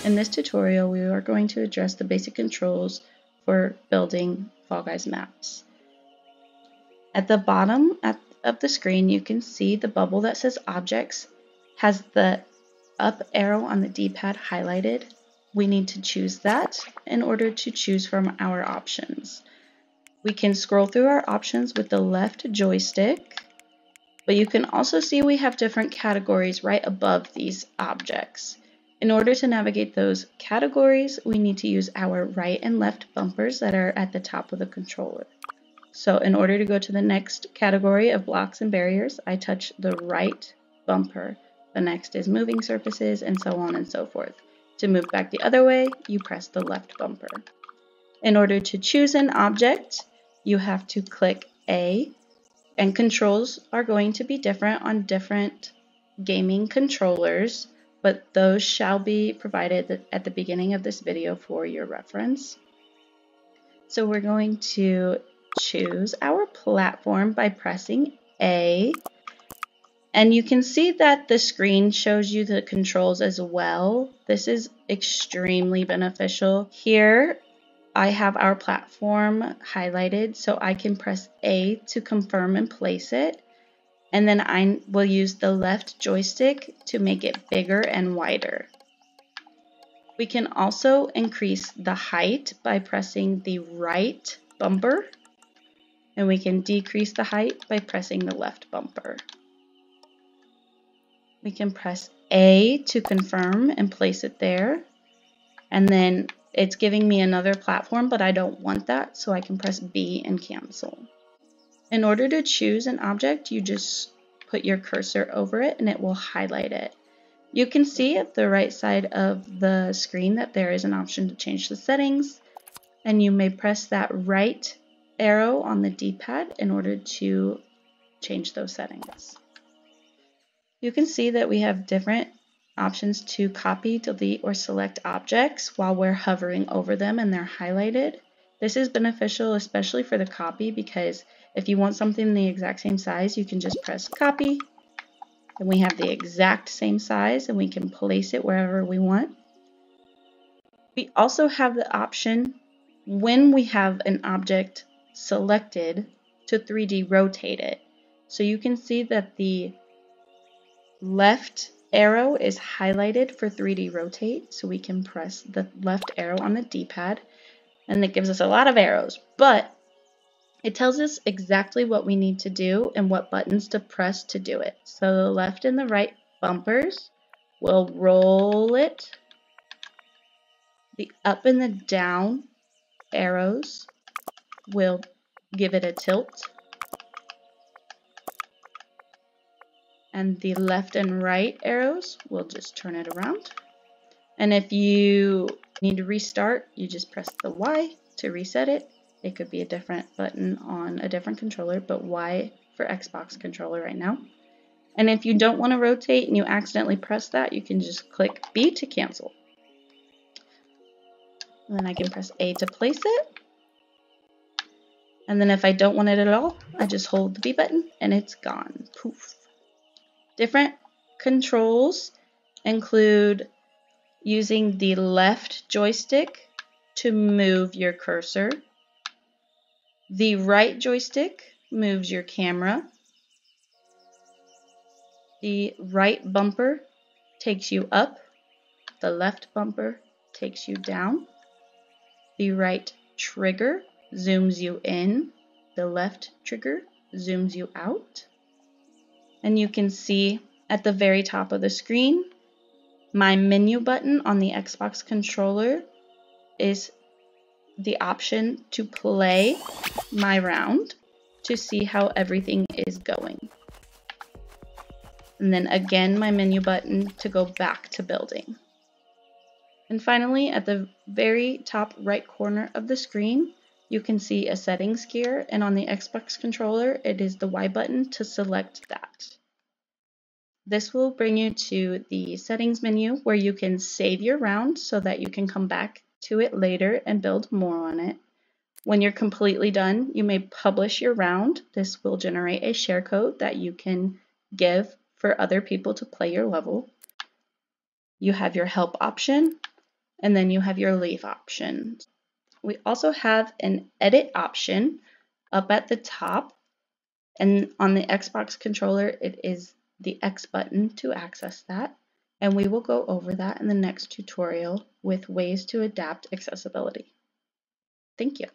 In this tutorial, we are going to address the basic controls for building Fall Guys maps. At the bottom of the screen, you can see the bubble that says Objects has the up arrow on the D-pad highlighted. We need to choose that in order to choose from our options. We can scroll through our options with the left joystick, but you can also see we have different categories right above these objects. In order to navigate those categories, we need to use our right and left bumpers that are at the top of the controller. So in order to go to the next category of blocks and barriers, I touch the right bumper. The next is moving surfaces, and so on and so forth. To move back the other way, you press the left bumper. In order to choose an object, you have to click A, and controls are going to be different on different gaming controllers, but those shall be provided at the beginning of this video for your reference. So we're going to choose our platform by pressing A, and you can see that the screen shows you the controls as well. This is extremely beneficial. Here I have our platform highlighted, so I can press A to confirm and place it. And then I will use the left joystick to make it bigger and wider. We can also increase the height by pressing the right bumper, and we can decrease the height by pressing the left bumper. We can press A to confirm and place it there, and then it's giving me another platform, but I don't want that, so I can press B and cancel. In order to choose an object, you just put your cursor over it and it will highlight it. You can see at the right side of the screen that there is an option to change the settings, and you may press that right arrow on the D-pad in order to change those settings. You can see that we have different options to copy, delete, or select objects while we're hovering over them and they're highlighted. This is beneficial especially for the copy, because if you want something the exact same size, you can just press copy, and we have the exact same size and we can place it wherever we want. We also have the option, when we have an object selected, to 3D rotate it. So you can see that the left arrow is highlighted for 3D rotate, so we can press the left arrow on the D-pad, and it gives us a lot of arrows, but it tells us exactly what we need to do and what buttons to press to do it. So the left and the right bumpers will roll it. The up and the down arrows will give it a tilt. And the left and right arrows will just turn it around. And if you need to restart, you just press the Y to reset it. It could be a different button on a different controller, but Y for Xbox controller right now. And if you don't want to rotate and you accidentally press that, you can just click B to cancel. And then I can press A to place it. And then if I don't want it at all, I just hold the B button and it's gone. Poof. Different controls include using the left joystick to move your cursor. The right joystick moves your camera. The right bumper takes you up. The left bumper takes you down. The right trigger zooms you in. The left trigger zooms you out. And you can see at the very top of the screen, my menu button on the Xbox controller is the option to play my round to see how everything is going. And then again, my menu button to go back to building. And finally, at the very top right corner of the screen, you can see a settings gear, and on the Xbox controller, it is the Y button to select that. This will bring you to the settings menu where you can save your round so that you can come back to it later and build more on it. When you're completely done, you may publish your round. This will generate a share code that you can give for other people to play your level. You have your help option, and then you have your leave options. We also have an edit option up at the top, and on the Xbox controller, it is the X button to access that. And we will go over that in the next tutorial with ways to adapt accessibility. Thank you.